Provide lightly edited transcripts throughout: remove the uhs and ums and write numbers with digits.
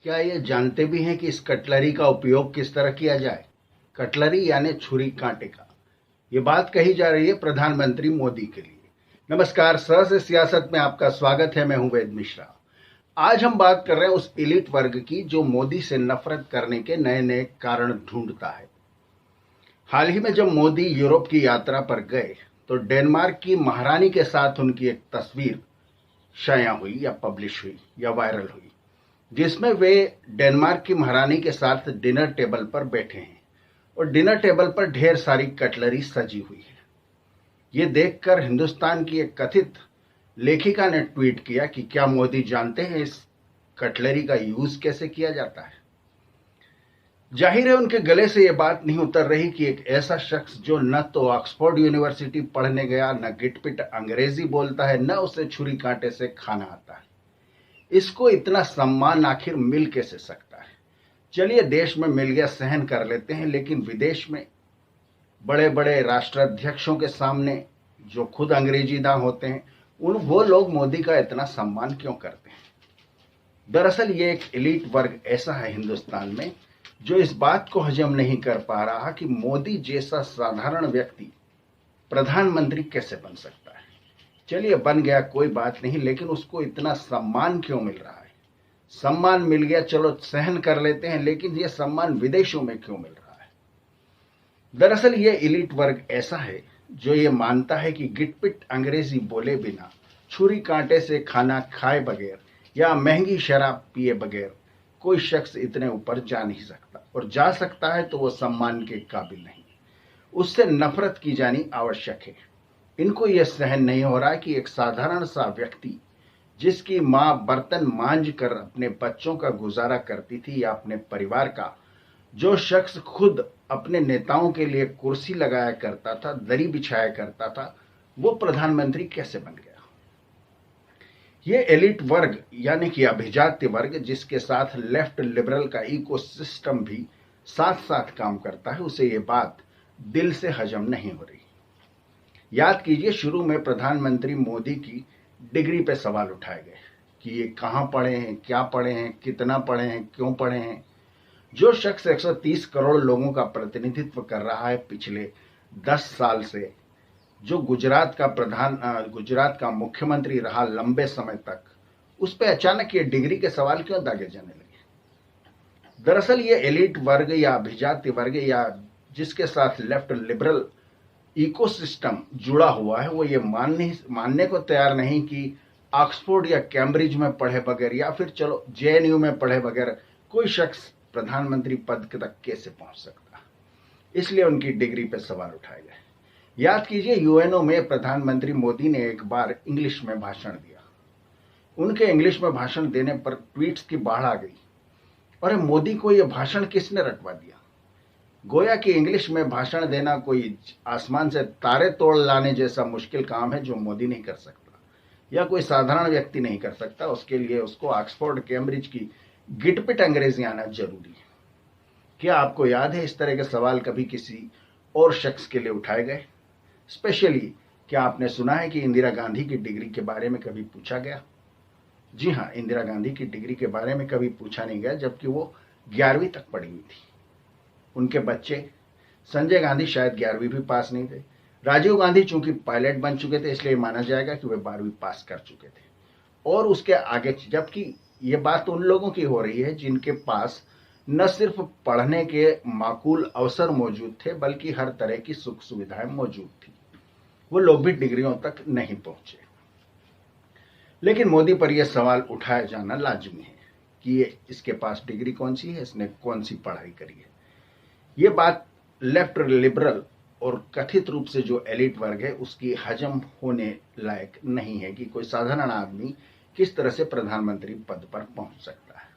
क्या ये जानते भी हैं कि इस कटलरी का उपयोग किस तरह किया जाए? कटलरी यानी छुरी कांटे का। ये बात कही जा रही है प्रधानमंत्री मोदी के लिए। नमस्कार, सहज सियासत में आपका स्वागत है। मैं हूं वेद मिश्रा। आज हम बात कर रहे हैं उस एलिट वर्ग की जो मोदी से नफरत करने के नए नए कारण ढूंढता है। हाल ही में जब मोदी यूरोप की यात्रा पर गए तो डेनमार्क की महारानी के साथ उनकी एक तस्वीर शाया हुई या पब्लिश हुई या वायरल हुई, जिसमें वे डेनमार्क की महारानी के साथ डिनर टेबल पर बैठे हैं और डिनर टेबल पर ढेर सारी कटलरी सजी हुई है। ये देखकर हिंदुस्तान की एक कथित लेखिका ने ट्वीट किया कि क्या मोदी जानते हैं इस कटलरी का यूज कैसे किया जाता है। जाहिर है उनके गले से यह बात नहीं उतर रही कि एक ऐसा शख्स जो न तो ऑक्सफोर्ड यूनिवर्सिटी पढ़ने गया, न गिटपिट अंग्रेजी बोलता है, न उसे छुरी कांटे से खाना आता है, इसको इतना सम्मान आखिर मिल कैसे सकता है? चलिए, देश में मिल गया सहन कर लेते हैं, लेकिन विदेश में बड़े बड़े राष्ट्राध्यक्षों के सामने जो खुद अंग्रेजीदां होते हैं, वो लोग मोदी का इतना सम्मान क्यों करते हैं? दरअसल ये एक एलिट वर्ग ऐसा है हिंदुस्तान में जो इस बात को हजम नहीं कर पा रहा कि मोदी जैसा साधारण व्यक्ति प्रधानमंत्री कैसे बन सकता है। चलिए, बन गया कोई बात नहीं, लेकिन उसको इतना सम्मान क्यों मिल रहा है? सम्मान मिल गया, चलो सहन कर लेते हैं, लेकिन यह सम्मान विदेशों में क्यों मिल रहा है? दरअसल ये एलिट वर्ग ऐसा है जो ये मानता है कि गिटपिट अंग्रेजी बोले बिना, छुरी कांटे से खाना खाए बगैर या महंगी शराब पिए बगैर कोई शख्स इतने ऊपर जा नहीं सकता, और जा सकता है तो वो सम्मान के काबिल नहीं। उससे नफरत की जानी आवश्यक है। इनको यह सहन नहीं हो रहा कि एक साधारण सा व्यक्ति जिसकी मां बर्तन मांज कर अपने बच्चों का गुजारा करती थी या अपने परिवार का, जो शख्स खुद अपने नेताओं के लिए कुर्सी लगाया करता था, दरी बिछाया करता था, वो प्रधानमंत्री कैसे बन गया? ये एलिट वर्ग यानी कि अभिजात्य वर्ग, जिसके साथ लेफ्ट लिबरल का इकोसिस्टम भी साथ साथ काम करता है, उसे ये बात दिल से हजम नहीं हो रही। याद कीजिए, शुरू में प्रधानमंत्री मोदी की डिग्री पे सवाल उठाए गए कि ये कहाँ पढ़े हैं, क्या पढ़े हैं, कितना पढ़े हैं, क्यों पढ़े हैं। जो शख्स 130 करोड़ लोगों का प्रतिनिधित्व कर रहा है पिछले 10 साल से, जो गुजरात का मुख्यमंत्री रहा लंबे समय तक, उस पर अचानक ये डिग्री के सवाल क्यों दागे जाने लगे? दरअसल ये एलिट वर्ग या अभिजात्य वर्ग या जिसके साथ लेफ्ट लिबरल इकोसिस्टम जुड़ा हुआ है, वो ये मानने को तैयार नहीं कि ऑक्सफोर्ड या कैम्ब्रिज में पढ़े बगैर या फिर चलो जेएनयू में पढ़े बगैर कोई शख्स प्रधानमंत्री पद तक कैसे पहुंच सकता। इसलिए उनकी डिग्री पर सवाल उठाए गए। याद कीजिए, यूएनओ में प्रधानमंत्री मोदी ने एक बार इंग्लिश में भाषण दिया। उनके इंग्लिश में भाषण देने पर ट्वीट्स की बाढ़ आ गई। और मोदी को यह भाषण किसने रटवा दिया? गोया कि इंग्लिश में भाषण देना कोई आसमान से तारे तोड़ लाने जैसा मुश्किल काम है जो मोदी नहीं कर सकता या कोई साधारण व्यक्ति नहीं कर सकता। उसके लिए उसको ऑक्सफोर्ड कैम्ब्रिज की गिटपिट अंग्रेजी आना जरूरी है। क्या आपको याद है इस तरह के सवाल कभी किसी और शख्स के लिए उठाए गए? स्पेशली क्या आपने सुना है कि इंदिरा गांधी की डिग्री के बारे में कभी पूछा गया? जी हाँ, इंदिरा गांधी की डिग्री के बारे में कभी पूछा नहीं गया, जबकि वो 11वीं तक पढ़ी हुई थी। उनके बच्चे संजय गांधी शायद 11वीं भी पास नहीं थे। राजीव गांधी चूंकि पायलट बन चुके थे, इसलिए माना जाएगा कि वे 12वीं पास कर चुके थे। और उसके आगे, जबकि ये बात उन लोगों की हो रही है जिनके पास न सिर्फ पढ़ने के माकूल अवसर मौजूद थे, बल्कि हर तरह की सुख सुविधाएं मौजूद थी। वो लोग भी डिग्रियों तक नहीं पहुंचे। लेकिन मोदी पर यह सवाल उठाया जाना लाजमी है कि इसके पास डिग्री कौन सी है, इसने कौन सी पढ़ाई करी है। ये बात लेफ्ट लिबरल और कथित रूप से जो एलिट वर्ग है उसकी हजम होने लायक नहीं है कि कोई साधारण आदमी किस तरह से प्रधानमंत्री पद पर पहुंच सकता है।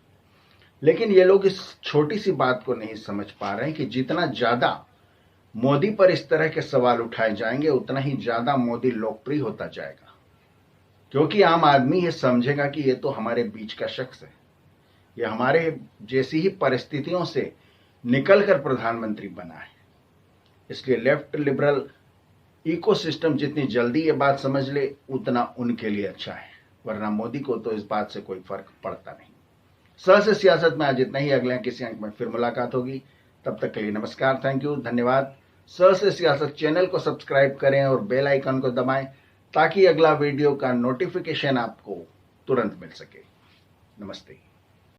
लेकिन ये लोग इस छोटी सी बात को नहीं समझ पा रहे हैं कि जितना ज्यादा मोदी पर इस तरह के सवाल उठाए जाएंगे, उतना ही ज्यादा मोदी लोकप्रिय होता जाएगा, क्योंकि आम आदमी ये समझेगा कि ये तो हमारे बीच का शख्स है, ये हमारे जैसी ही परिस्थितियों से निकलकर प्रधानमंत्री बना है। इसलिए लेफ्ट लिबरल इकोसिस्टम जितनी जल्दी ये बात समझ ले, उतना उनके लिए अच्छा है, वरना मोदी को तो इस बात से कोई फर्क पड़ता नहीं। स से सियासत में आज इतना ही। अगले किसी अंक में फिर मुलाकात होगी। तब तक के लिए नमस्कार, थैंक यू, धन्यवाद। स से सियासत चैनल को सब्सक्राइब करें और बेल आइकन को दबाएं ताकि अगला वीडियो का नोटिफिकेशन आपको तुरंत मिल सके। नमस्ते।